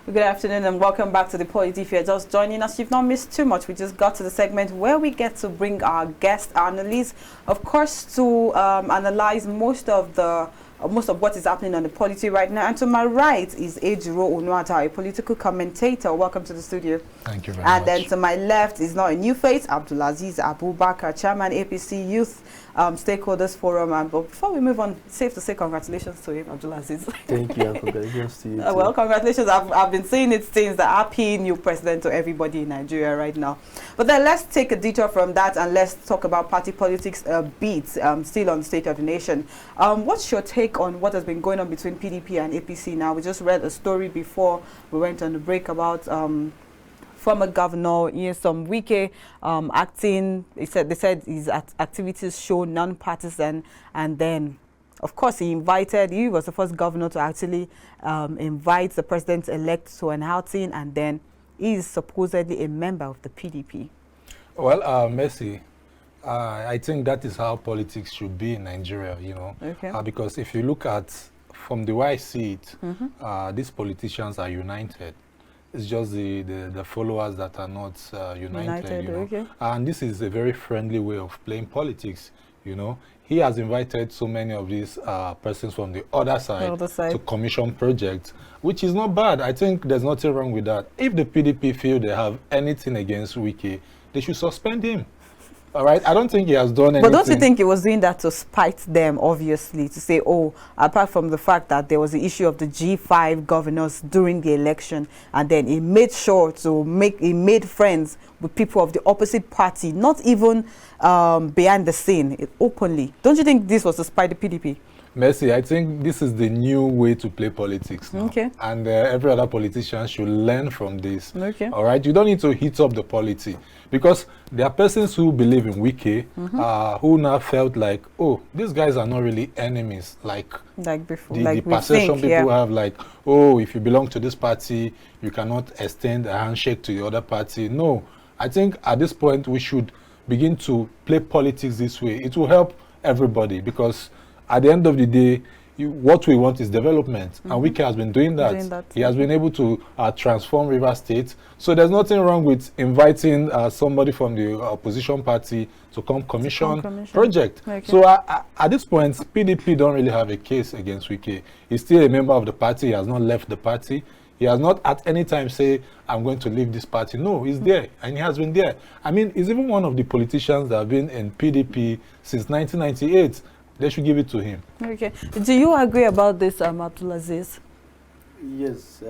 Good afternoon and welcome back to the Polity. If you're just joining us, you've not missed too much. We just got to the segment where we get to bring our guest analysts, of course, to analyze most of what is happening on the Polity right now. And to my right is Ejiro Unuata, a political commentator. Welcome to the studio. Thank you very much. And then to my left is not a new face, Abdulazeez Abubakar, Chairman APC Youth Stakeholders Forum. But before we move on, safe to say congratulations to him, Abdulazeez. Thank you, and congratulations to you. Well, congratulations. I've been saying it since the happy new president to everybody in Nigeria right now. But then let's take a detour from that and let's talk about party politics a bit, still on the State of the Nation. What's your take on what has been going on between PDP and APC now? We just read a story before we went on the break about former governor some Wike acting. They said his activities show non-partisan, and then of course he was the first governor to actually invite the president-elect to an outing, and then he is supposedly a member of the PDP. Well, Mercy, I think that is how politics should be in Nigeria, you know. Okay. Because if you look at, from the way I see it, these politicians are united. It's just the followers that are not united, you know. Okay. And this is a very friendly way of playing politics, you know. He has invited so many of these persons from the other side to commission projects, which is not bad. I think there's nothing wrong with that. If the PDP feel they have anything against Wike, they should suspend him. All right, I don't think he has done anything. But don't you think he was doing that to spite them, obviously, to say, oh, apart from the fact that there was the issue of the G5 governors during the election, and then he made sure to he made friends with people of the opposite party, not even behind the scene, openly. Don't you think this was to spite the PDP? Mercy, I think this is the new way to play politics now. Okay. And every other politician should learn from this. Okay. All right, you don't need to heat up the polity, because there are persons who believe in Wike who now felt like, oh, these guys are not really enemies, like before, the perception people have, like, oh, if you belong to this party, you cannot extend a handshake to the other party. No, I think at this point we should begin to play politics this way. It will help everybody, because at the end of the day, what we want is development. And Wike has been doing that. He has been able to transform Rivers State. So there's nothing wrong with inviting somebody from the opposition party to come commission project. Okay. So at this point, PDP don't really have a case against Wike. He's still a member of the party. He has not left the party. He has not at any time say, I'm going to leave this party. No, he's there, and he has been there. I mean, he's even one of the politicians that have been in PDP since 1998. They should give it to him. Okay. Do you agree about this, Abdulazeez? Yes.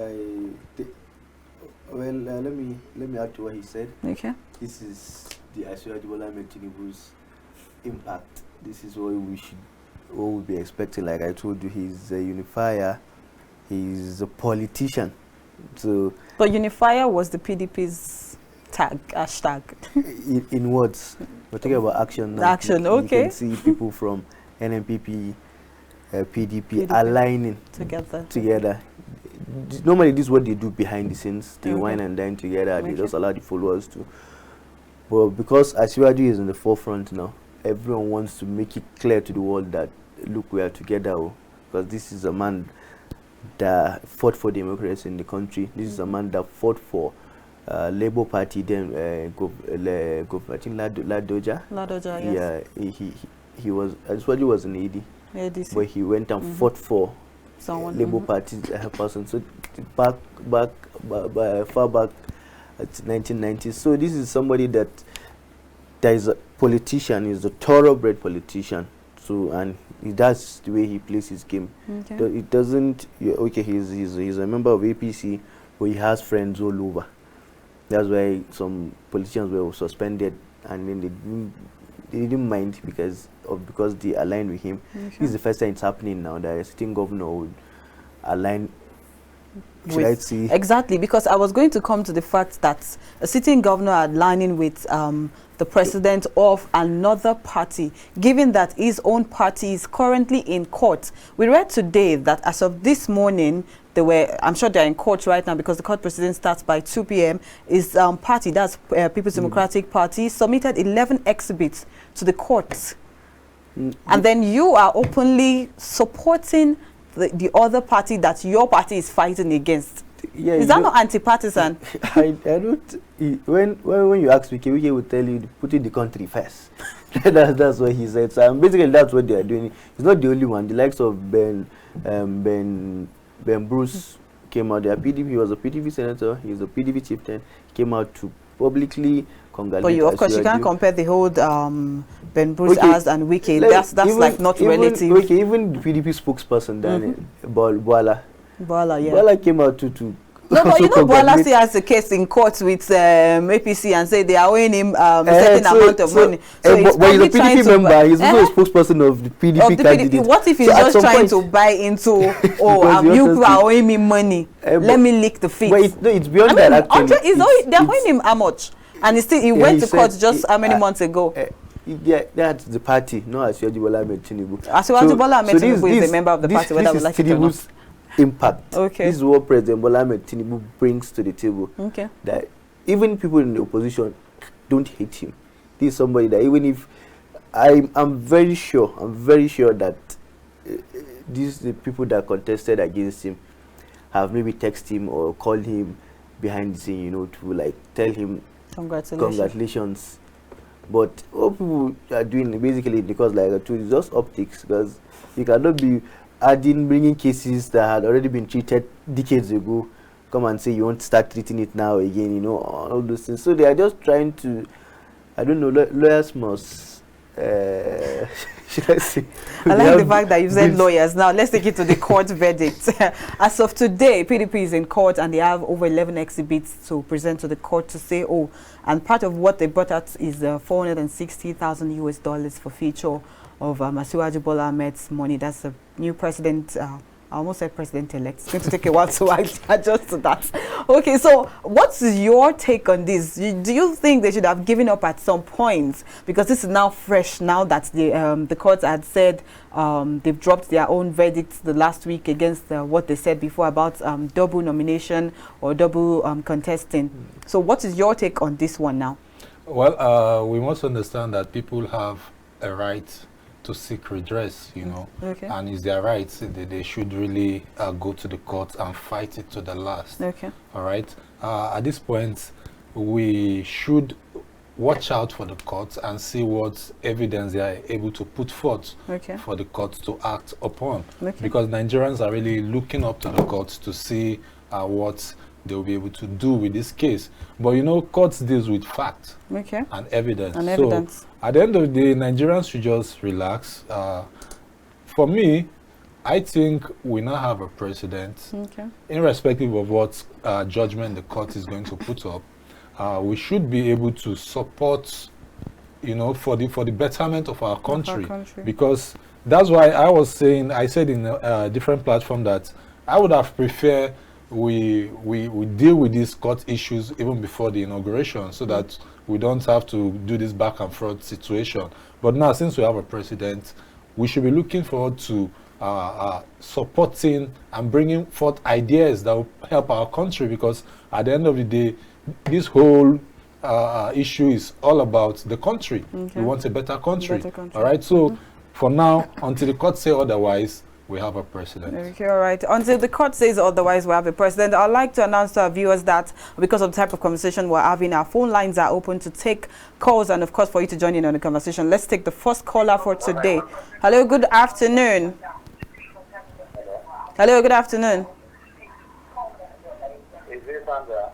Let me add to what he said. Okay. This is the Asiwaju Bola Ahmed Tinubu's impact. This is what we'll be expecting. Like I told you, he's a unifier. He's a politician. So. But unifier was the PDP's hashtag. In words, we're talking about action now. Action. Okay. You can see people from NMPP, PDP aligning together. Normally, this is what they do behind the scenes. They wine and dine together. They just allow the followers to. But because Asiwaju is in the forefront now, everyone wants to make it clear to the world that, look, we are together. Because this is a man that fought for democracy in the country. This is a man that fought for Labour Party. Then, I think Ladoja. Ladoja, yes. Yeah, he was, Asiwaju was an ADC, but he went and fought for Labour Party person. So far back at 1990s. So this is somebody that is a politician, is a thoroughbred politician. So, and that's the way he plays his game. Okay. It doesn't. Okay, he's a member of APC, but he has friends all over. That's why some politicians were suspended, and then they didn't mind because they aligned with him. Okay. This is the first time it's happening now that a sitting governor would align. Exactly, because I was going to come to the fact that a sitting governor aligning with the president of another party, given that his own party is currently in court. We read today that as of this morning, I'm sure they're in court right now because the court proceeding starts by 2 p.m. His party, that's People's Democratic Party, submitted 11 exhibits to the courts. And then you are openly supporting the other party that your party is fighting against. Yeah, is that not anti-partisan? I don't. When you ask Wike will tell you putting the country first. That's what he said. So basically, that's what they are doing. He's not the only one. The likes of Ben Bruce came out. He was a PDP senator. He was a PDP chieftain. Came out to publicly congratulate. But of course, you can't compare the whole Ben Bruce as and Wike. That's even, like not relative. Okay, even the PDP spokesperson, then Boala came out to no, but you know, Boala still has a case in court with APC and say they are owing him certain amount of money. So he's but he's a PDP member. He's also a spokesperson of the PDP candidate. What if he's just trying to buy into, you people are owing me money, let me lick the feet? But it's beyond that, actually. They're owing him how much? And he went to court just how many months ago? Yeah, that's the party, not Asiwaju Bola Ahmed Tinubu. Asiwaju Bola Ahmed Tinubu is a member of the party, whether we like it or not. Impact. Okay. This is what President Bola Ahmed Tinubu brings to the table. Okay. That even people in the opposition don't hate him. This is somebody that even if I'm very sure that the people that contested against him have maybe texted him or called him behind the scene, to like tell him congratulations. But all people are doing basically because like it's just optics, because you cannot be bringing cases that had already been treated decades ago, come and say you want to start treating it now again, all those things. So they are just trying to, I don't know, lawyers must, should I say? I like the fact that you said lawyers. Now let's take it to the court verdict. As of today, PDP is in court and they have over 11 exhibits to present to the court to say, and part of what they brought out is $460,000 for feature of Asiwaju Bola Ahmed's money. That's the new president. I almost said president-elect. It's going to take a while to adjust to that. Okay, so what's your take on this? Do you think they should have given up at some point? Because this is now fresh, now that the courts had said they've dropped their own verdicts the last week against what they said before about double nomination or double contesting. So what is your take on this one now? Well, we must understand that people have a right to seek redress, okay. And it's their right. They should really go to the court and fight it to the last. Okay. All right. At this point, we should watch out for the courts and see what evidence they are able to put forth for the courts to act upon. Because Nigerians are really looking up to the courts to see what they will be able to do with this case. But courts deals with fact and evidence. So at the end of the day, Nigerians should just relax. For me, I think we now have a president, irrespective of what judgment the court is going to put up. We should be able to support, for the betterment of our country. Because that's why I said in a different platform that I would have preferred we deal with these court issues even before the inauguration, so that we don't have to do this back and forth situation. But now, since we have a president, we should be looking forward to supporting and bringing forth ideas that will help our country, because at the end of the day, this whole issue is all about the country. We want a better country. All right, so for now, until the court say otherwise, we have a president. Okay, all right. Until the court says otherwise, we have a president. I'd like to announce to our viewers that because of the type of conversation we're having, our phone lines are open to take calls and, of course, for you to join in on the conversation. Let's take the first caller for today. Hello, good afternoon. Hello, good afternoon. Is this Sandra?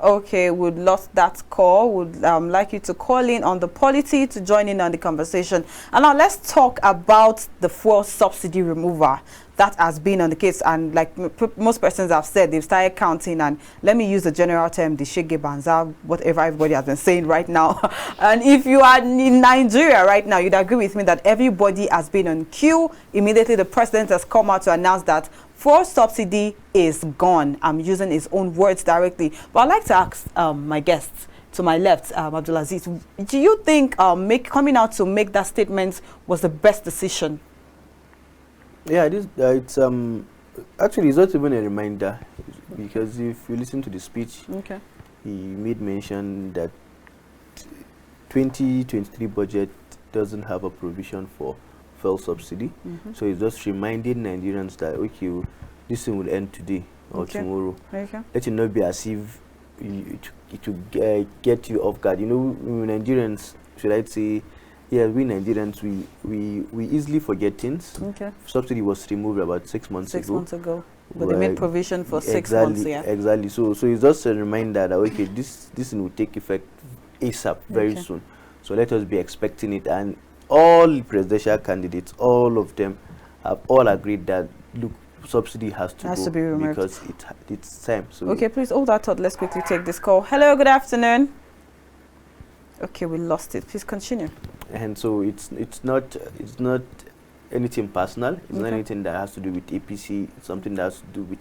Okay, we'd lost that call. Would like you to call in on the Polity to join in on the conversation. And now let's talk about the fuel subsidy removal that has been on the case. And like most persons have said, they've started counting. And let me use the general term, the shege banza, whatever everybody has been saying right now. And if you are in Nigeria right now, you'd agree with me that everybody has been on queue. Immediately, the president has come out to announce that fuel subsidy is gone. I'm using his own words directly. But I'd like to ask my guests to my left, Abdulazeez, do you think coming out to make that statement was the best decision? Yeah, it's actually it's not even a reminder, because if you listen to the speech, he made mention that 2023 budget doesn't have a provision for fuel subsidy. So it's just reminding Nigerians that, okay, this thing will end today. or tomorrow. Okay. Let it not be as if it will get you off guard. You know, we Nigerians, should I say, yeah, we Nigerians, we easily forget things. Okay. Subsidy was removed about 6 months ago. 6 months ago. But they made provision for 6 months, yeah. Exactly. So it's just a reminder that, okay, this will take effect ASAP, very soon. So let us be expecting it. And all presidential candidates, all of them, have all agreed that, look, subsidy has to be removed because it's time. So okay, please hold that thought. Let's quickly take this call. Hello, good afternoon. Okay, we lost it. Please continue. And so it's not anything personal. It's not anything that has to do with APC. It's something that has to do with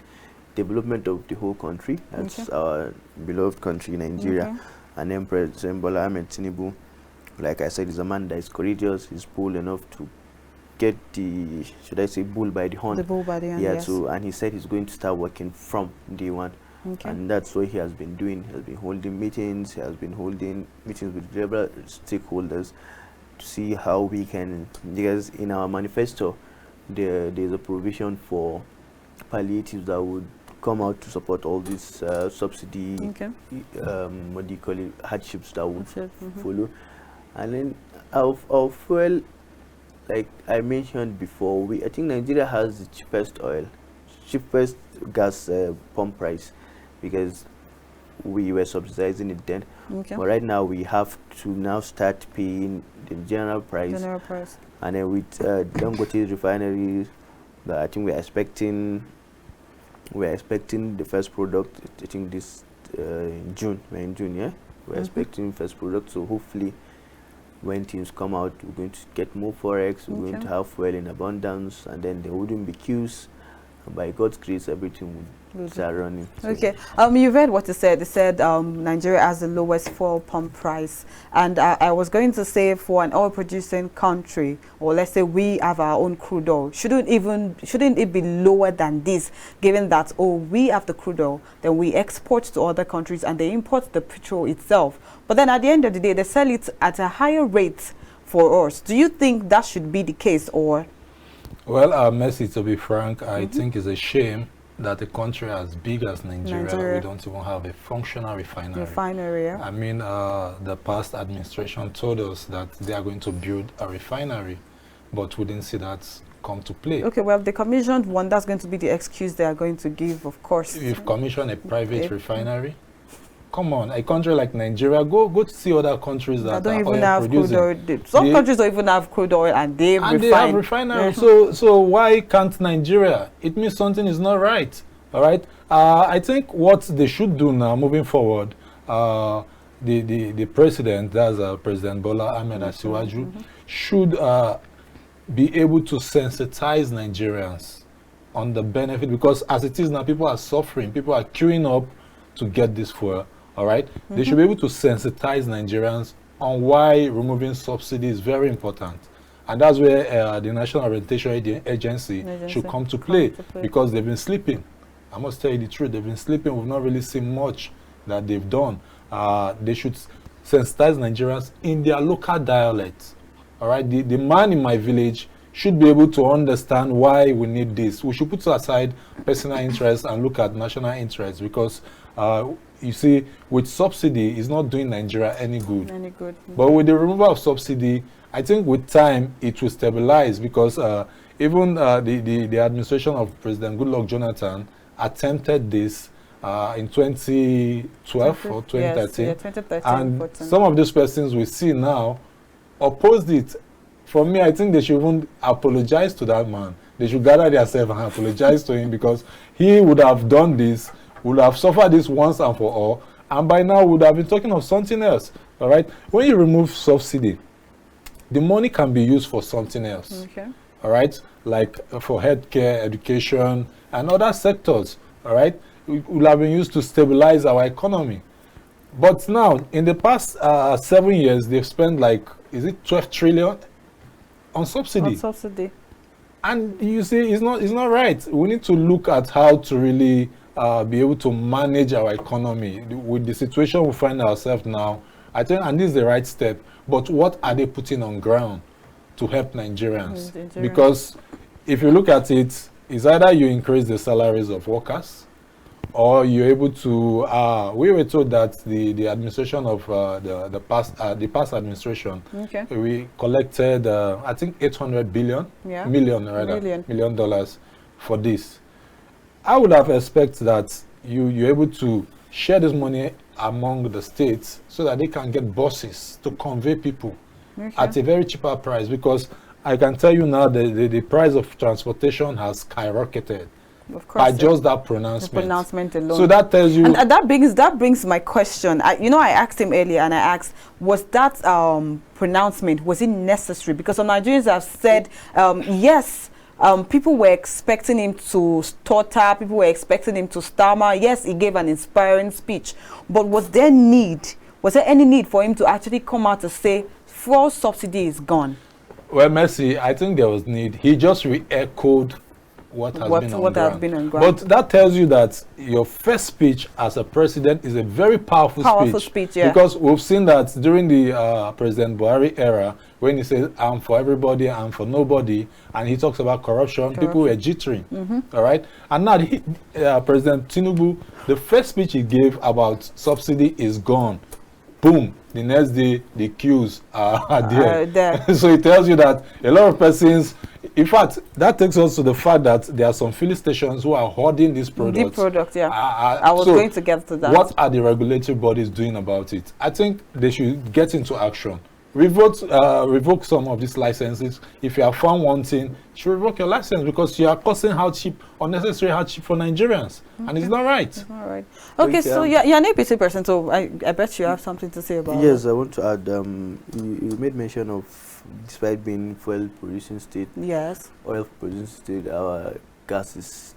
development of the whole country. That's our beloved country, Nigeria. And then President Bola Ahmed Tinubu, like I said, is a man that is courageous. He's bold enough to get the, should I say, bull by the horn. The bull by the horn, yes. So, and he said he's going to start working from day one. And that's what he has been doing. He has been holding meetings. He has been holding meetings with several stakeholders to see how we can, because in our manifesto, there's a provision for palliatives that would come out to support all these subsidy, what do you call it, hardships that would follow. And then our fuel, like I mentioned before, I think Nigeria has the cheapest gas pump price, because we were subsidizing it then. But right now we have to now start paying the general price. And then with Dangote refinery, I think we're expecting the first product. I think this June. We're in June, yeah. We're expecting first product. So hopefully, when things come out, we're going to get more forex. We're going to have fuel in abundance, and then there wouldn't be queues. And by God's grace, everything would start running. So okay. You read what it said. It said Nigeria has the lowest fuel pump price, and I was going to say, for an oil-producing country, or let's say we have our own crude oil, shouldn't it be lower than this? Given that we have the crude oil, then we export to other countries, and they import the petrol itself. But then at the end of the day, they sell it at a higher rate for us. Do you think that should be the case, or? Well, Mercy, to be frank, I think it's a shame that a country as big as Nigeria, we don't even have a functional refinery. Yeah. I mean, the past administration told us that they are going to build a refinery, but we didn't see that come to play. Okay, well, they commissioned one. That's going to be the excuse they are going to give, of course. You've commissioned a private refinery. Come on, a country like Nigeria, go to see other countries that don't are even have producing. Crude oil. Some countries don't even have crude oil, and they have refineries. So why can't Nigeria? It means something is not right. All right. I think what they should do now, moving forward, the president, that's President Bola Ahmed Asiwaju, should be able to sensitize Nigerians on the benefit, because as it is now, people are suffering. People are queuing up to get this fuel. All right, they should be able to sensitize Nigerians on why removing subsidy is very important, and that's where the National Orientation Agency should come to play, because they've been sleeping. I must tell you the truth, they've been sleeping. We've not really seen much that they've done. They should sensitize Nigerians in their local dialects. All right, the man in my village should be able to understand why we need this. We should put aside personal interest and look at national interest, because you see, with subsidy, it's not doing Nigeria any good. But with the removal of subsidy, I think with time it will stabilize, because even the administration of President Goodluck Jonathan attempted this in 2012 or 2013. Yes, yeah, 2013. And some of these persons we see now opposed it. For me, I think they should even apologize to that man. They should gather themselves and apologize to him, because he would have done this, would have suffered this once and for all, and by now would have been talking of something else. All right. When you remove subsidy, the money can be used for something else. Okay. All right, like for healthcare, education, and other sectors. All right, it would have been used to stabilize our economy. But now, in the past 7 years, they've spent like, is it 12 trillion on subsidy? And you see, it's not right. We need to look at how to really be able to manage our economy with the situation we find ourselves now. I think, and this is the right step. But what are they putting on ground to help Nigerians? Because if you look at it, it's either you increase the salaries of workers, or you're able to, we were told that the administration of the past administration, we collected, I think, $800 million dollars for this. I would have expected that you're able to share this money among the states so that they can get buses to convey people at a very cheaper price, because I can tell you now the price of transportation has skyrocketed. Of course, by just that pronouncement. The pronouncement alone. So that tells you. And that brings my question. I asked him earlier, and I asked, was that pronouncement, was it necessary? Because some Nigerians have said, yes, people were expecting him to stutter, people were expecting him to stammer. Yes, he gave an inspiring speech, but was there any need for him to actually come out to say fuel subsidy is gone? Well, Mercy, I think there was need. He just re-echoed what has been on ground. But that tells you that your first speech as a president is a very powerful speech. Yeah. Because we've seen that during the President Buhari era, when he says, I'm for everybody, I'm for nobody, and he talks about corruption. People were jittering. All right? And now President Tinubu, the first speech he gave about subsidy is gone. Boom. The next day, the queues are there. So it tells you that a lot of persons, in fact, that takes us to the fact that there are some filling stations who are hoarding these products. The product, yeah. I was going to get to that. What are the regulatory bodies doing about it? I think they should get into action. Revoke some of these licenses. If you are found wanting, you should revoke your license, because you are causing unnecessary hardship for Nigerians, and it's not right. It's not right. Okay, so you're an APC person, so I bet you have something to say about. Yes, I want to add. You made mention of, despite being fuel producing state, yes, oil producing state, our gas is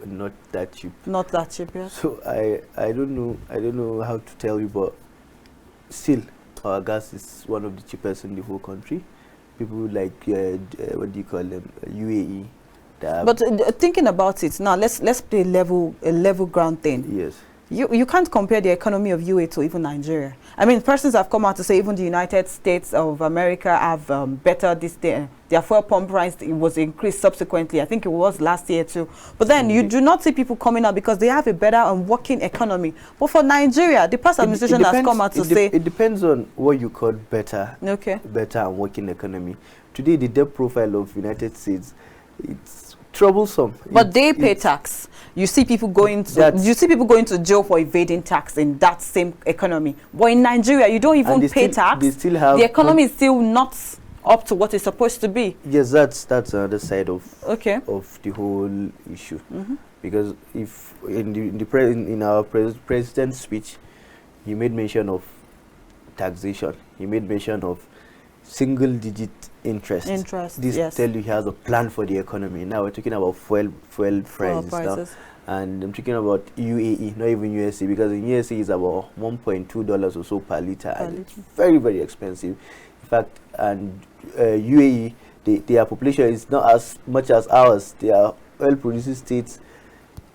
not that cheap. Not that cheap, yes. So I don't know how to tell you, but still, our gas is one of the cheapest in the whole country. People like what do you call them, UAE. But thinking about it now, let's play a level ground thing. Yes. You can't compare the economy of UAE to even Nigeria. I mean, persons have come out to say even the United States of America have better this day. Their fuel pump price, it was increased subsequently. I think it was last year too. But then you do not see people coming out because they have a better and working economy. But for Nigeria, the past administration has come out to say it depends on what you call better. Okay. Better and working economy. Today, the debt profile of United States, it's troublesome. But they pay tax. You see people going to jail for evading tax in that same economy. But in Nigeria, you don't even pay tax. They still have the economy is still not up to what it's supposed to be. Yes, that's another side of the whole issue. Because if in our president's speech, he made mention of taxation. He made mention of single-digit interest. This tell you he has a plan for the economy. Now we're talking about fuel prices now, and I'm talking about UAE, not even USA, because in USA it's about $1.2 or so per liter, and it's very, very expensive. In fact, and UAE, their population is not as much as ours. They are oil-producing states.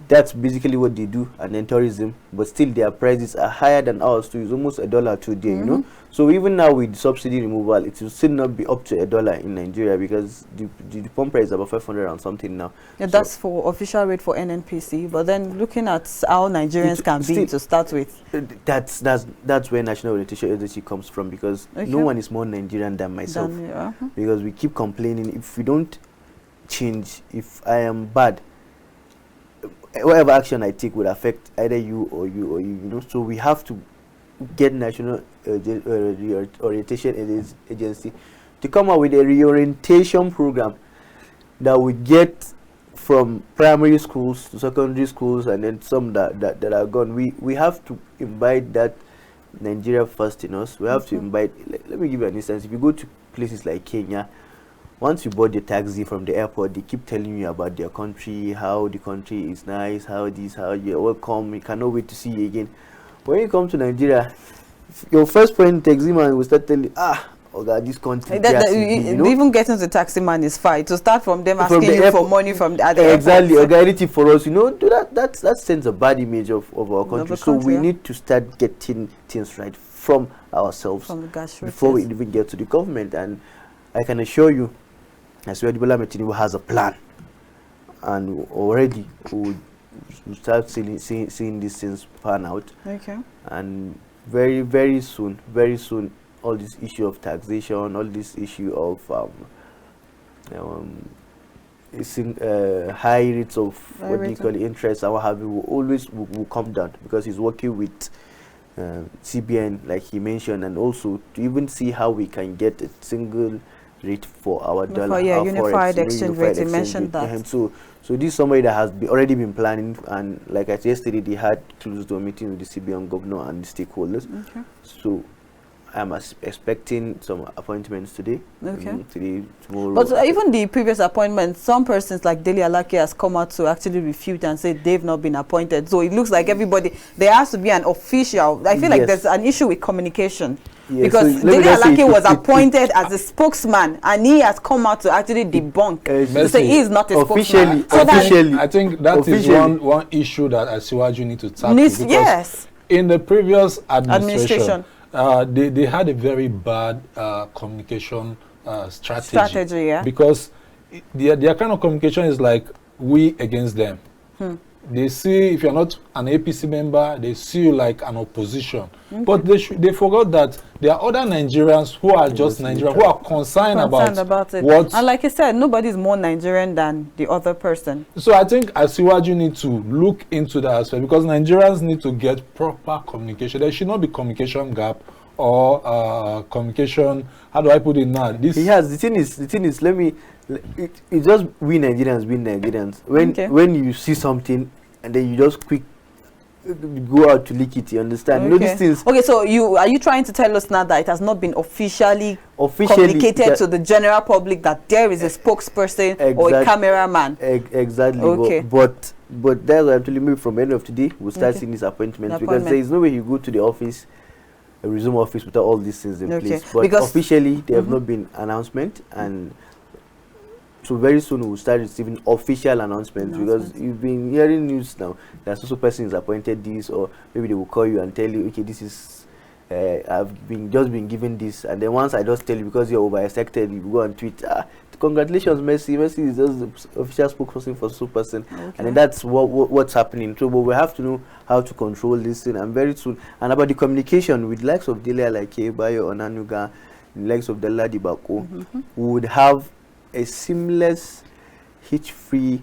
That's basically what they do, and then tourism. But still, their prices are higher than ours too. It's almost $1 today, you know. So even now with subsidy removal, it will still not be up to $1 in Nigeria, because the pump price is about 500 and something now. Yeah, so that's for official rate for NNPC. But then looking at how Nigerians can be to start with, that's where National Orientation Agency comes from, because no one is more Nigerian than myself. Because we keep complaining, if we don't change, if I am bad, whatever action I take would affect either you or you, you know. So we have to get National Orientation Agency to come up with a reorientation program that we get from primary schools to secondary schools, and then some that are gone. We have to imbibe that Nigeria first in us. We have to imbibe. Let me give you an instance. If you go to places like Kenya, once you board the taxi from the airport, they keep telling you about their country, how the country is nice, how you're welcome, we cannot wait to see you again. When you come to Nigeria, your first point taxi man will start telling you, oh God, this country. Even getting to the taxi man is fine. To start from them asking you for money from the other exactly, organically for us, you know, that sends a bad image of our country. So we need to start getting things right from ourselves before we even get to the government. And I can assure you, as well, Bola Tinubu has a plan, and already would start seeing these things pan out. Okay. And very soon, all this issue of taxation, all this issue of high rates of interest and what have you will come down, because he's working with CBN, like he mentioned, and also to even see how we can get a single rate for our dollar. Yeah, unified exchange rate. You mentioned that. So this is somebody that has already been planning, and like I said yesterday, they had closed door meeting with the CBN governor and the stakeholders. Okay. So I'm expecting some appointments today. Okay. Today, tomorrow. But even the previous appointments, some persons like Dele Alake has come out to actually refute and say they've not been appointed. So it looks like everybody, there has to be an official. I feel like there's an issue with communication. Yes, because so Dele Alake was appointed as a spokesman, and he has come out to actually debunk to say he is not a spokesman. So I think that is one issue that Asiwaju need to tackle. Yes. In the previous administration. They had a very bad communication strategy. Yeah. Because their kind of communication is like we against them. They see if you're not an APC member, they see you like an opposition. Okay. But they forgot that there are other Nigerians who are just Nigerians, who are concerned about it. And like I said, nobody is more Nigerian than the other person. So I think Asiwaju need to look into that aspect, because Nigerians need to get proper communication. There should not be communication gap or communication. How do I put it now? The thing is, let me. It's just we Nigerians. When you see something and then you just quick go out to leak it, you understand? You know these things. Okay, so are you trying to tell us now that it has not been officially communicated to the general public that there is a spokesperson or a cameraman? Exactly. Okay. But that's why I'm telling you, from the end of today we'll start seeing these appointments, because there is no way you go to the office, resume office without all these things in place. But because officially there have not been announcement, and so very soon we'll start receiving official announcements, because you've been hearing news now that so person is appointed this, or maybe they will call you and tell you, okay, this is I've just been given this, and then once I just tell you, because you're over-expected, you go and tweet, congratulations, Messi is just the official spokesperson for so person. And then that's what's happening. So but we have to know how to control this thing, and very soon. And about the communication with likes of Dele Alake, Bayo Onanuga, likes of Dela Dibako, would have a seamless, hitch-free,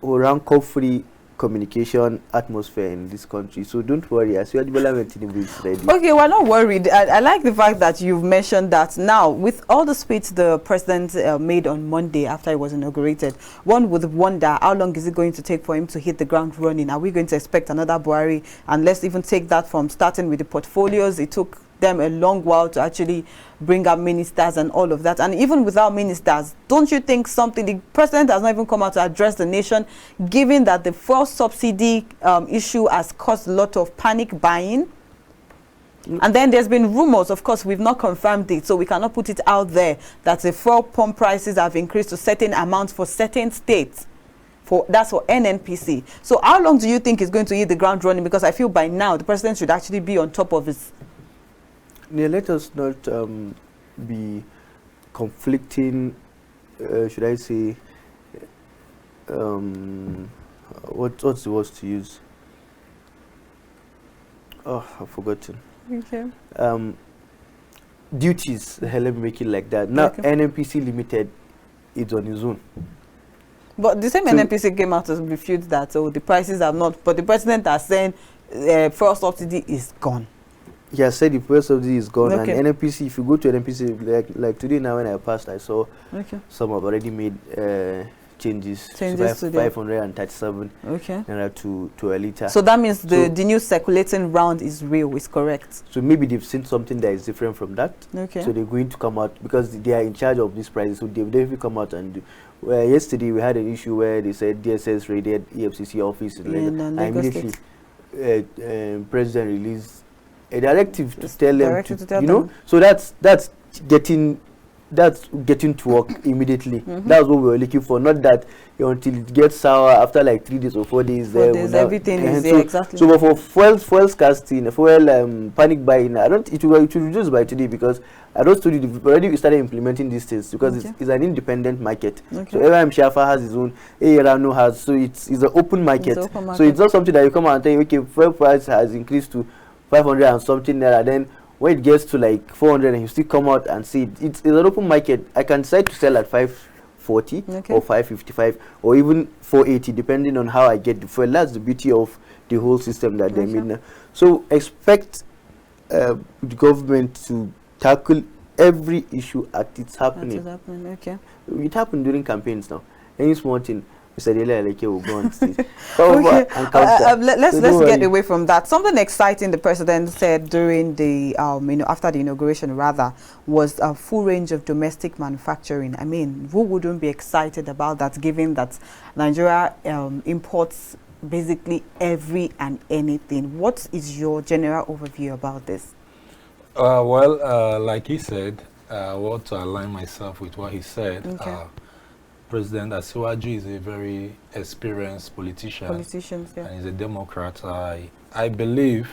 or rancor-free communication atmosphere in this country. So don't worry, Asiwaju Bola Tinubu is ready. Okay, we're not worried. I like the fact that you've mentioned that now, with all the speech the president made on Monday after he was inaugurated, one would wonder how long is it going to take for him to hit the ground running? Are we going to expect another Buhari? And let's even take that from starting with the portfolios. It took them a long while to actually bring up ministers and all of that. And even without ministers, don't you think the president has not even come out to address the nation, given that the fuel subsidy issue has caused a lot of panic buying? And then there's been rumors, of course, we've not confirmed it, so we cannot put it out there, that the fuel pump prices have increased to certain amounts for certain states. That's for NNPC. So how long do you think is going to hit the ground running? Because I feel by now the president should actually be on top of his. Yeah, let us not be conflicting, should I say, what's the words to use? Oh, I've forgotten. Okay. Duties, let me make it like that. Now, NNPC Limited is on its own. But the same NNPC came out to refute that, so the prices have not, but the president has saying fuel subsidy is gone. He has said the fuel subsidy is gone, and NNPC, if you go to NNPC, like today now when I passed, I saw some have already made changes to 537 to a litre. So that means the new circulating round is real, is correct. So maybe they've seen something that is different from that. So they're going to come out, because they are in charge of these prices, so they'll definitely come out and do. Yesterday we had an issue where they said DSS raided EFCC office in Lagos, and immediately President released a directive to tell them to, you know, so that's getting that's getting to work immediately. That's what we were looking for. Not that until it gets sour after like 3 days or 4 days. Everything is there, exactly. So, but for fuel scarcity, panic buying, I don't. It will reduce by today because I don't study. Already we started implementing these things because it's an independent market. So every Shafa has his own, Rano has. So it's an open market. So it's not something that you come out and tell, okay, fuel price has increased to 500 and something naira. Then when it gets to like 400 and you still come out and see it, it's an open market. I can decide to sell at 540 or 555 or even 480 depending on how I get the fuel. That's the beauty of the whole system that they made now. So expect the government to tackle every issue as it's happening. It happened during campaigns now. Any small thing, Mr. Dele Aleke will go on stage. Let's get away from that. Something exciting the president said during the after the inauguration rather was a full range of domestic manufacturing. I mean, who wouldn't be excited about that, given that Nigeria imports basically every and anything? What is your general overview about this? Like he said, I want to align myself with what he said. President Asiwaju is a very experienced politician. And he's a Democrat. I believe,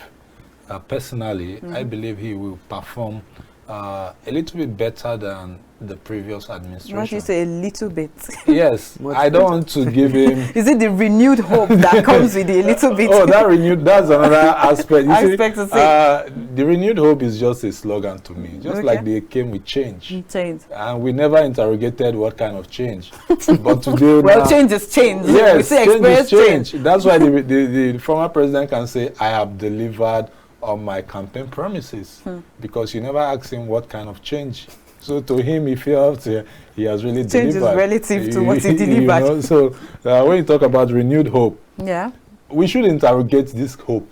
personally, I believe he will perform a little bit better than the previous administration. What you say, a little bit? Yes, I don't want to give him... Is it the renewed hope that comes with a little bit? Oh, that's another aspect. The renewed hope is just a slogan to me, just like they came with change. And we never interrogated what kind of change. But today... change is change. Yes, we say change is change. That's why the former president can say, I have delivered on my campaign promises, because you never asked him what kind of change. So to him, he felt he has really delivered. Change is relative to what he delivered. So when you talk about renewed hope, we should interrogate this hope.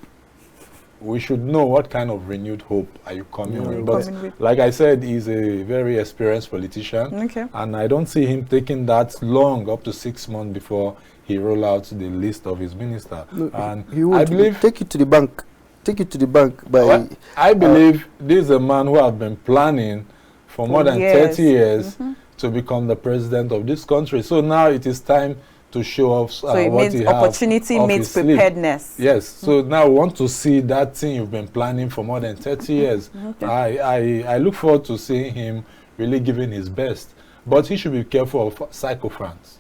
We should know what kind of renewed hope are you coming with. But like I said, he's a very experienced politician, and I don't see him taking that long, up to 6 months before he roll out the list of his minister. And I believe take it to the bank. Take it to the bank. By I believe this is a man who has been planning for more than 30 years to become the president of this country. So now it is time to show off what he has. Opportunity meets preparedness. Yes. So now we want to see that thing you've been planning for more than 30 years. I look forward to seeing him really giving his best. But he should be careful of sycophants.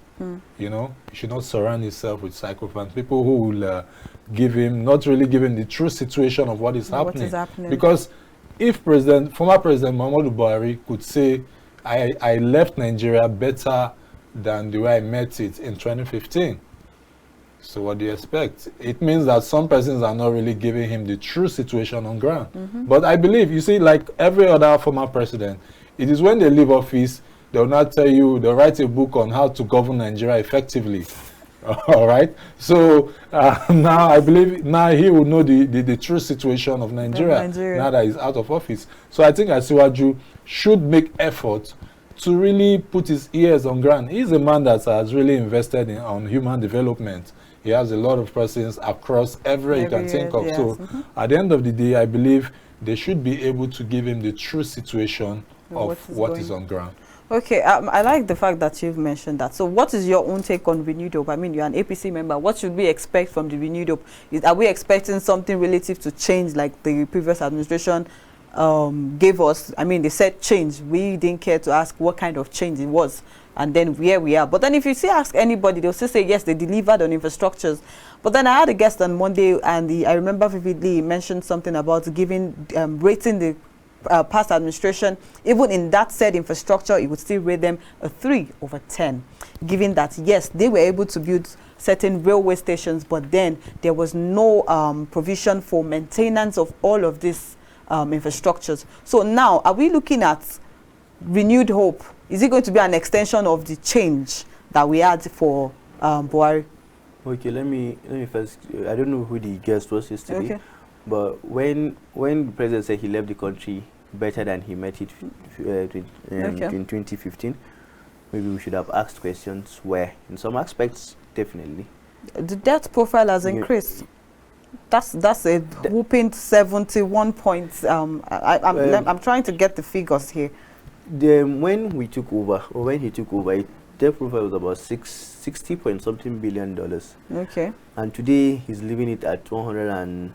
You know, he should not surround himself with sycophants, people who will not really give him the true situation of what is happening. Because if former President Muhammadu Buhari could say, I left Nigeria better than the way I met it in 2015. So what do you expect? It means that some persons are not really giving him the true situation on ground. But I believe, you see, like every other former president, it is when they leave office, they'll not tell you, they'll write a book on how to govern Nigeria effectively. All right. So now I believe he will know the true situation of Nigeria now that he's out of office. So I think Asiwaju should make effort to really put his ears on ground. He's a man that has really invested on human development. He has a lot of persons across everywhere you can think of. So at the end of the day, I believe they should be able to give him the true situation of what is on ground. Okay, I like the fact that you've mentioned that. So what is your own take on renewed hope? I mean, you're an APC member. What should we expect from the renewed hope? Are we expecting something relative to change like the previous administration gave us? I mean, they said change. We didn't care to ask what kind of change it was. And then here we are. But then if you ask anybody, they'll still say, yes, they delivered on infrastructures. But then I had a guest on Monday, and I remember vividly he mentioned something about rating the past administration. Even in that said infrastructure, it would still rate them a 3/10, given that yes, they were able to build certain railway stations, but then there was no provision for maintenance of all of these infrastructures. So now, are we looking at renewed hope? Is it going to be an extension of the change that we had for Buhari? Okay, let me first. I don't know who the guest was yesterday, but when the president said he left the country better than he met it in 2015, maybe we should have asked questions where, in some aspects, definitely. The debt profile has increased. That's a whooping 71 points. I'm trying to get the figures here. when we took over, or when he took over, debt profile was about 60 point something billion dollars. Okay. And today he's leaving it at 20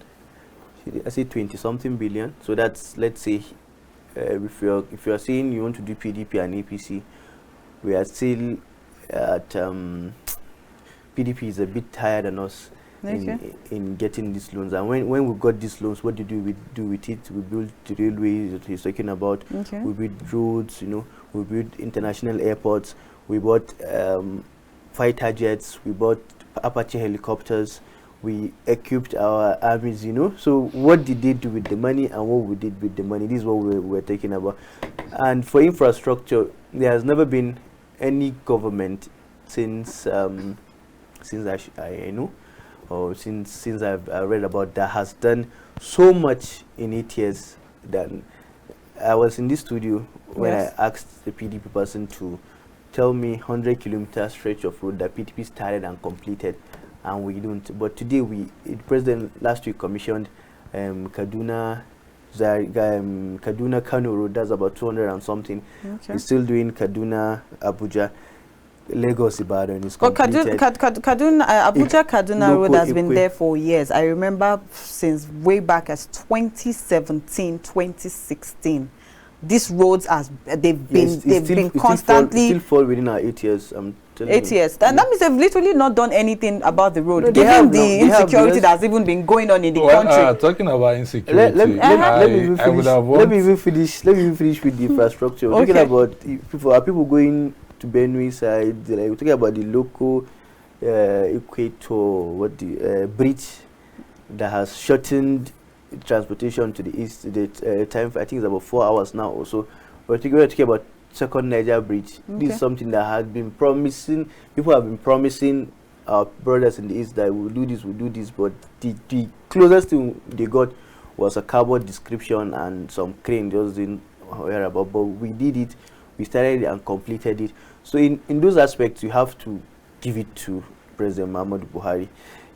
something billion. So that's, let's say, if you're saying you want to do PDP and APC, we are still at PDP is a bit higher than us. Okay. In getting these loans. And when we got these loans, what did we do with it? We built the railways that he's talking about. Okay. We built roads, we built international airports. We bought fighter jets. We bought Apache helicopters. We equipped our armies, So what did they do with the money and what we did with the money? This is what we're talking about. And for infrastructure, there has never been any government since I know, or since I've read about, that has done so much in 8 years. Than I was in this studio when I asked the PDP person to tell me 100-kilometer stretch of road that PDP started and completed, and we don't. But today, the president last week commissioned Kaduna Kano road. That's about 200 and something. Okay. He's still doing Kaduna Abuja. Lagos Ibadan is completed. Abuja Kaduna road has been there for years. I remember since way back as 2017, 2016. These roads they've been constantly still fall within our 8 years. 8 years. That means they've literally not done anything about the road, given the insecurity that has even been going on in the country. Talking about insecurity, let me even finish with the infrastructure. We're talking about people going to Benue side. We're talking about the local Equator, bridge that has shortened transportation to the east. The time, I think, is about 4 hours now or so. We're talking about second Niger bridge. Okay. This is something that has been promising. People have been promising our brothers in the east that we'll do this, but the closest thing they got was a cardboard description and some crane just didn't hear about. But we did it. We started it and completed it. So in those aspects, you have to give it to President Muhammadu Buhari.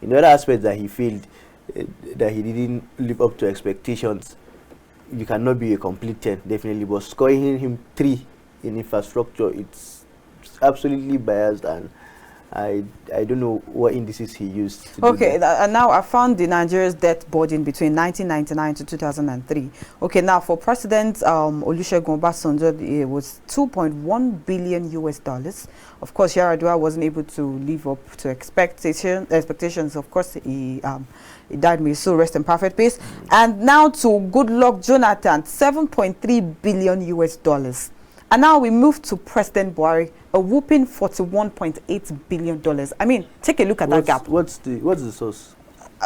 In other aspects that he failed, that he didn't live up to expectations, you cannot be a complete 10, definitely. But scoring him 3 in infrastructure, it's absolutely biased, and I don't know what indices he used to do that. And now I found the Nigeria's debt burden between 1999 to 2003. Okay, now for President Olusegun Obasanjo, it was $2.1 billion US. Of course, Yar'Adua wasn't able to live up to expectations. Of course, he died. May his soul rest in perfect peace. And now to Goodluck Jonathan, $7.3 billion US. And now we move to President Buhari, a whooping $41.8 billion. I mean, take a look at that gap. What's the source?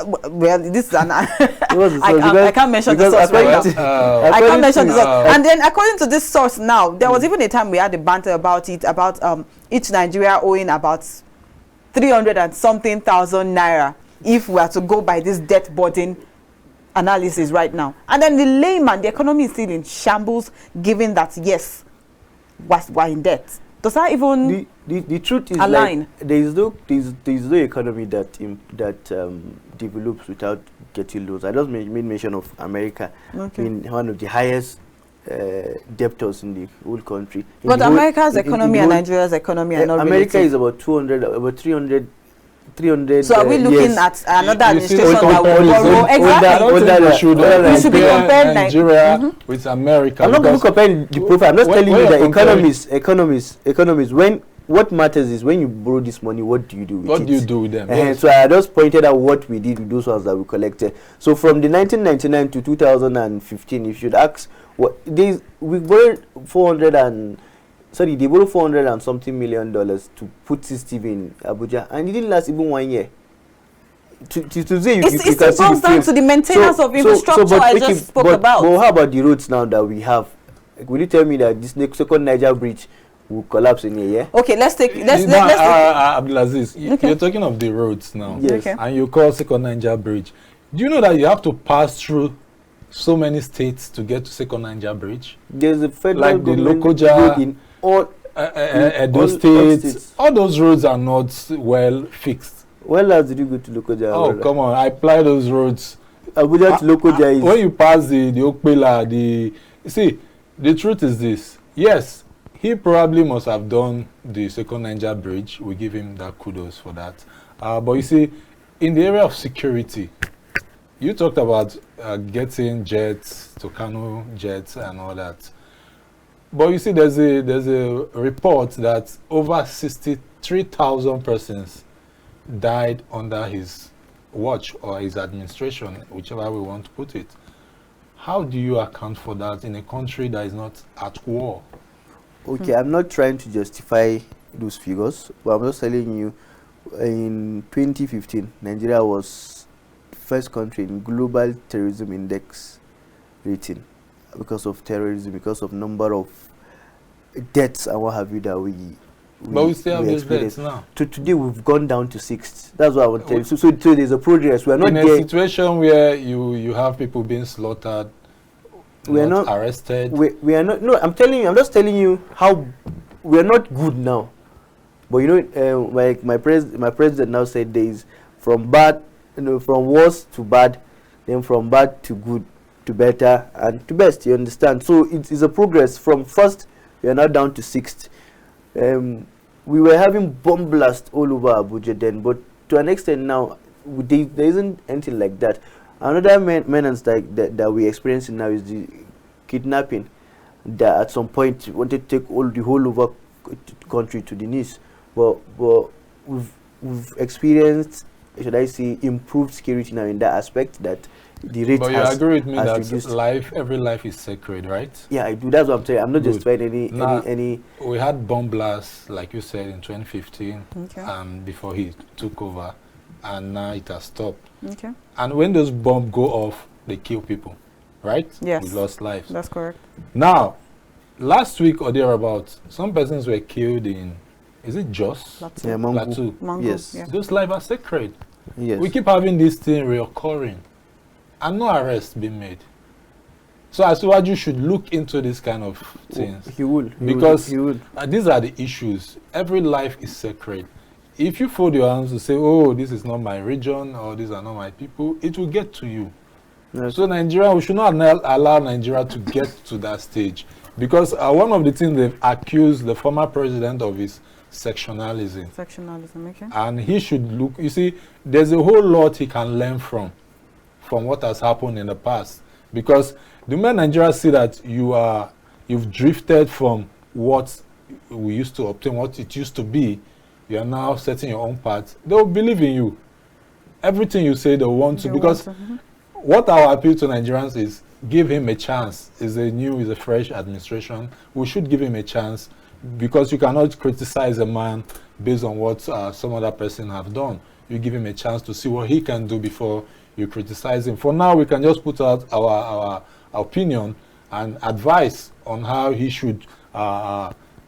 Well, this is an I can't mention the source right now. I can't mention the source. And then according to this source now, there was even a time we had a banter about it, about each Nigeria owing about 300 and something thousand naira if we are to go by this debt burden analysis right now. And then the layman, the economy is still in shambles, given that, yes, we're in debt. Does that even the truth is align? Like, there is no economy that develops without getting loans. I just made mention of America being one of the highest debtors in the whole country. But America's economy and Nigeria's economy are not America related. is about 300. So are we looking at another administration that will borrow exactly? We should be comparing Nigeria with America. I'm not going to compare the profile. I'm just telling you that economists. What matters is when you borrow this money, what do you do with it? What do you do with them? Yes. So I just pointed out what we did with those ones that we collected. So from the 1999 to 2015, you should ask we borrowed they borrowed $400 and something million to put CCTV in Abuja, and it didn't last even 1 year. To say it boils down to the maintenance of infrastructure I just spoke about. But how about the roads now that we have? Will you tell me that this second Niger bridge will collapse in a year? Okay, let's Abdulazeez, you're talking of the roads now. Yes. Okay. And you call second Niger bridge. Do you know that you have to pass through so many states to get to second Niger bridge? There's a federal like the Lokoja in all states. All those roads are not well fixed. When last did you go to Lokoja? Oh, come on, I apply those roads. Abuja to Lokoja is... When you pass the Okpela, you see, the truth is this. yes, he probably must have done the second Niger bridge. We give him that kudos for that. But you see, in the area of security, you talked about getting jets, Tucano jets and all that. But you see, there's a report that over 63,000 persons died under his watch or his administration, whichever we want to put it. How do you account for that in a country that is not at war? Okay, I'm not trying to justify those figures, but I'm just telling you, in 2015, Nigeria was first country in global terrorism index rating because of terrorism, because of number of deaths and what have you that we still have those deaths now. Today we've gone down to 6th. That's what I want to tell you. So there's a progress. We are not in there. A situation where you have people being slaughtered, we are not arrested. We are not. No, I'm just telling you how we are not good now. But you know, like my president now said, there is from bad, from worse to bad, then from bad to good to better and to best. You understand? So it's a progress. From first, we are now down to 6th. We were having bomb blast all over Abuja then, but to an extent now, there isn't anything like that. Another menace that we're experiencing now is the kidnapping that at some point wanted to take the whole over country to the knees. But we've experienced, should I say, improved security now in that aspect, that the rate but has, you agree with me that reduced. every life is sacred, right? Yeah, I do. That's what I'm saying. I'm not just trying any. We had bomb blasts, like you said, in 2015, before he took over, and now it has stopped. Okay. And when those bombs go off, they kill people, right? Yes. We lost lives. That's correct. Now, last week or thereabouts, some persons were killed in, is it Jos? Yeah, Plateau. Yes. Yeah. Those lives are sacred. Yes. We keep having this thing reoccurring, and no arrest being made. So Asiwaju should look into this kind of things. He will. Because he will. These are the issues. Every life is sacred. If you fold your hands to say, oh, this is not my region, or these are not my people, it will get to you. Yes. So Nigeria, we should not allow Nigeria to get to that stage. Because one of the things they've accused the former president of is sectionalism. Sectionalism, okay. And he should look, you see, there's a whole lot he can learn from what has happened in the past. Because the moment Nigeria see that you've drifted from what we used to obtain, what it used to be, you are now setting your own path, they'll believe in you. Everything you say, they'll want to. Because what our appeal to Nigerians is, give him a chance. It's a fresh administration. We should give him a chance, because you cannot criticize a man based on what some other person have done. You give him a chance to see what he can do before you criticize him. For now, we can just put out our opinion and advice on how he should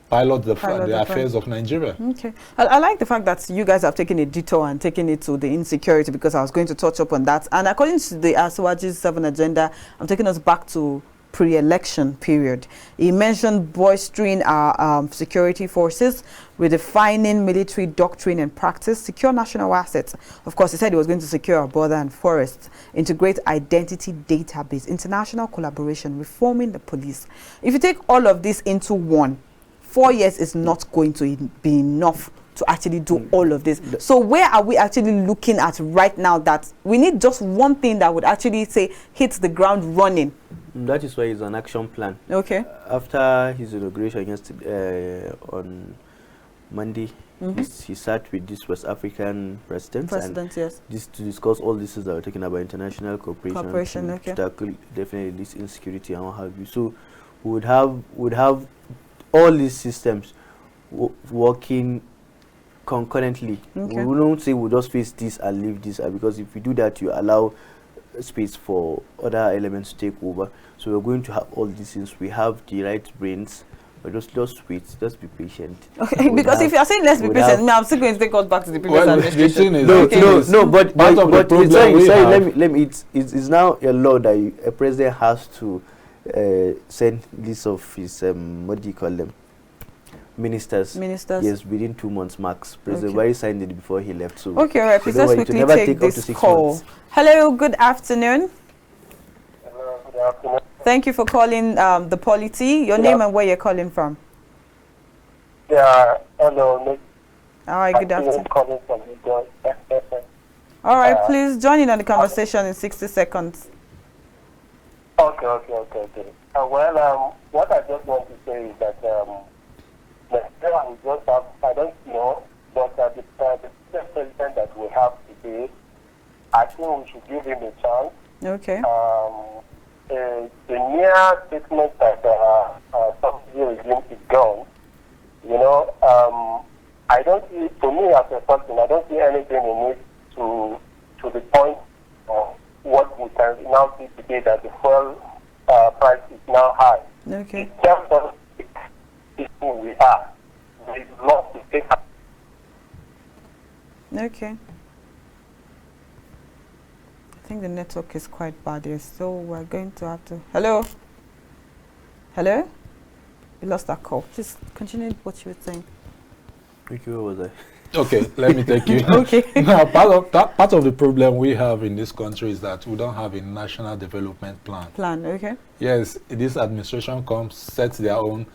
pilot the affairs of Nigeria. Okay. I like the fact that you guys have taken a detour and taken it to the insecurity, because I was going to touch up on that. And according to the Asiwaju's 7 agenda, I'm taking us back to pre-election period. He mentioned bolstering our security forces, redefining military doctrine and practice, secure national assets. Of course, he said he was going to secure our border and forests, integrate identity database, international collaboration, reforming the police. If you take all of this into one, 4 years is not going to be enough to actually do all of this. So where are we actually looking at right now that we need just one thing that would actually say hit the ground running? That is why it's an action plan. Okay. After his inauguration on Monday, he sat with these West African presidents to discuss all this that we're talking about, international cooperation to tackle definitely this insecurity and what have you. So we would have all these systems working concurrently. Okay. We don't say we'll just face this and leave this, because if you do that, you allow space for other elements to take over. So we're going to have all these things. We have the right brains, but just wait, just be patient. Okay, because if you are saying let's be patient, I'm still going to take us back to the previous administration. It's now a law that a president has to send list of his what do you call them? Ministers. Yes, within 2 months max. President Buhari signed it before he left. So okay, all right. Please let's quickly take this call. Hello, good afternoon. Hello, good Thank you for calling the Polity. Your name and where you're calling from. Yeah, hello. All right, good afternoon. All right, please join in on the conversation in 60 seconds. Okay. Well, what I just want to say is that Nigeria will just have, I don't know, but the president that we have today, I think we should give him a chance. Okay. The mere statement that subsidy regime is gone, you know, I don't see, to me as a person, I don't see anything in it to the point of what we can now see today, that the fuel price is now high. Okay. It's just that who we are. There is lot to take up. Okay. I think the network is quite bad here, so we're going to have to... Hello? Hello? We lost our call. Just continue what you were saying. Where was I? Okay, let me take you. Okay. Now, part of the problem we have in this country is that we don't have a national development plan. Okay. Yes, this administration comes, sets their own,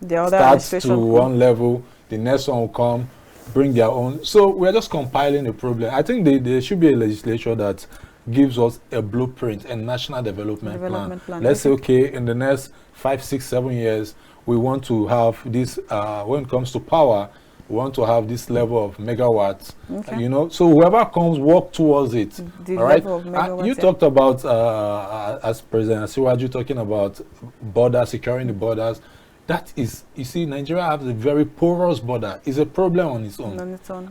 The other starts to one level, the next one will come, bring their own. So we're just compiling a problem. I think there should be a legislature that gives us a blueprint, a national development plan. Let's say, okay, in the next 5, 6, 7 years, we want to have this, when it comes to power, we want to have this level of megawatts, you know, so whoever comes, work towards it. The all right. level of megawatts, You talked about, as President Asiwaju, talking about borders, securing the borders. That is, you see, Nigeria has a very porous border. It's a problem on its own.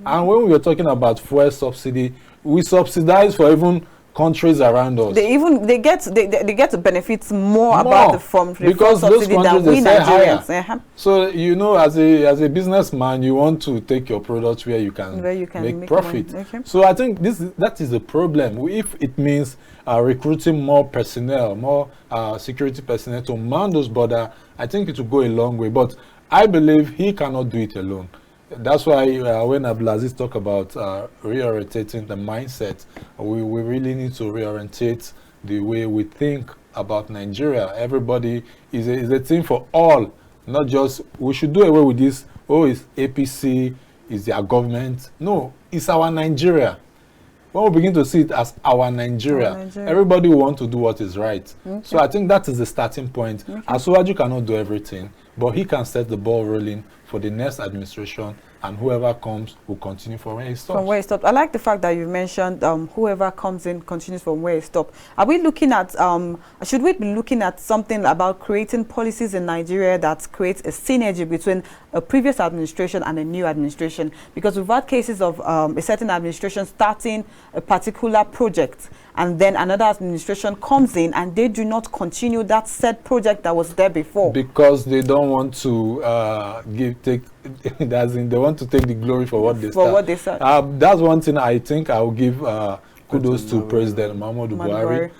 And when we were talking about fuel subsidy, we subsidize for even countries around us. They get to benefit more about the from because those countries than we Nigerians. Higher. So you know, as a businessman, you want to take your products where you can make profit. Okay. So I think that is the problem. If it means recruiting more personnel, more security personnel to man those borders, I think it will go a long way. But I believe he cannot do it alone. That's why when Abdulazeez talk about reorientating the mindset, we really need to reorientate the way we think about Nigeria. Everybody is a thing for all, not just, we should do away with this, oh, it's APC, it's their government. No, it's our Nigeria. When we begin to see it as our Nigeria, everybody will want to do what is right. Okay. So I think that is the starting point. Okay. Asiwaju cannot do everything, but he can set the ball rolling for the next administration, and whoever comes will continue from where he stops. From where he stopped. I like the fact that you mentioned whoever comes in continues from where he stopped. Are we looking at, should we be looking at something about creating policies in Nigeria that creates a synergy between a previous administration and a new administration? Because we've had cases of a certain administration starting a particular project, and then another administration comes in and they do not continue that said project that was there before. Because they don't want to they want to take the glory for what they started. That's one thing I think I will give kudos to President Muhammadu Buhari.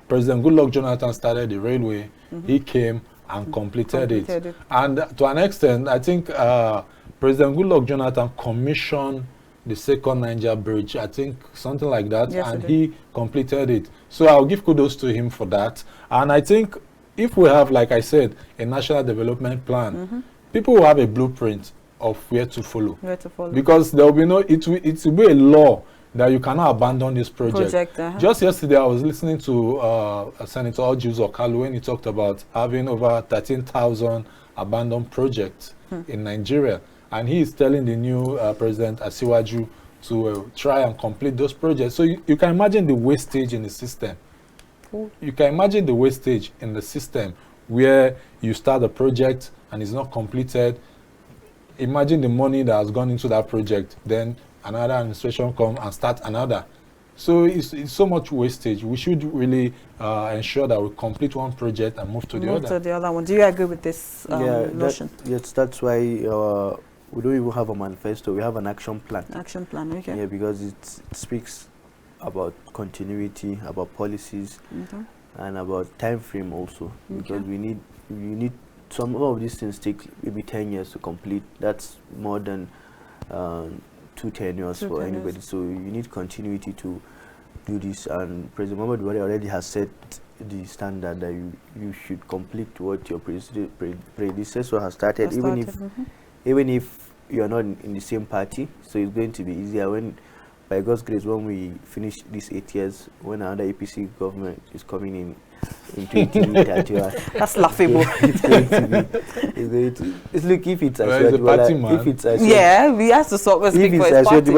President Goodluck Jonathan started the railway. He came and completed it. And to an extent, I think President Goodluck Jonathan commissioned the second Niger bridge, I think something like that, yes, and he completed it. So I'll give kudos to him for that. And I think if we have, like I said, a national development plan, people will have a blueprint of where to follow. Because there will be no, it will be a law that you cannot abandon this project. Just yesterday, I was listening to Senator Ejiro when he talked about having over 13,000 abandoned projects in Nigeria. And he is telling the new President Asiwaju to try and complete those projects. So you can imagine the wastage in the system. You can imagine the wastage in the system where you start a project and it's not completed. Imagine the money that has gone into that project. Then another administration come and start another. So it's so much wastage. We should really ensure that we complete one project and move to the other one. Do you agree with this notion? Yes, that's why we don't even have a manifesto. We have an action plan. Action plan, okay. Yeah, because it speaks about continuity, about policies, and about time frame also. Because we need some of these things take maybe 10 years to complete. That's more than 2 tenures for anybody. So you need continuity to do this, and President Muhammad Buhari already has set the standard that you should complete what your predecessor has started, even if you're not in the same party. So it's going to be easier when, by God's grace, when we finish these 8 years, when another APC government is coming in 2031. That's laughable. It's going to be, look, if it's yeah, we have to sort of speak for his party.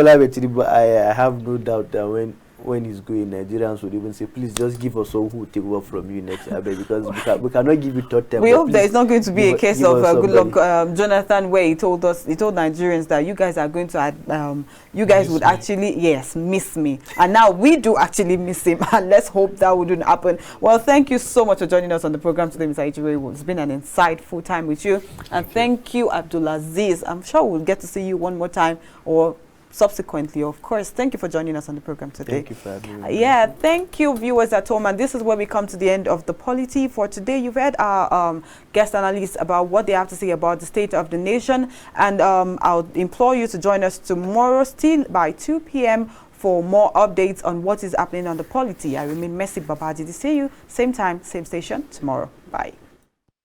I have no doubt that when he's going, Nigerians would even say, please just give us all who will take over from you next year, because we cannot give you third term. We hope there is not going to be a case of good luck Jonathan, where he told Nigerians that you guys are going to you guys would actually miss me, and now we do actually miss him, and let's hope that wouldn't happen. Well, thank you so much for joining us on the program today, Mr. Ejiro. It's been an insightful time with you, and thank you, Abdulazeez. I'm sure we'll get to see you one more time, or subsequently, of course. Thank you for joining us on the program today. Thank you for having me. Thank you, viewers at home. And this is where we come to the end of the Polity for today. You've heard our guest analysts about what they have to say about the state of the nation. And I'll implore you to join us tomorrow, still by 2 p.m. for more updates on what is happening on the Polity. I remain Mercy Babajide. See you same time, same station tomorrow. Bye.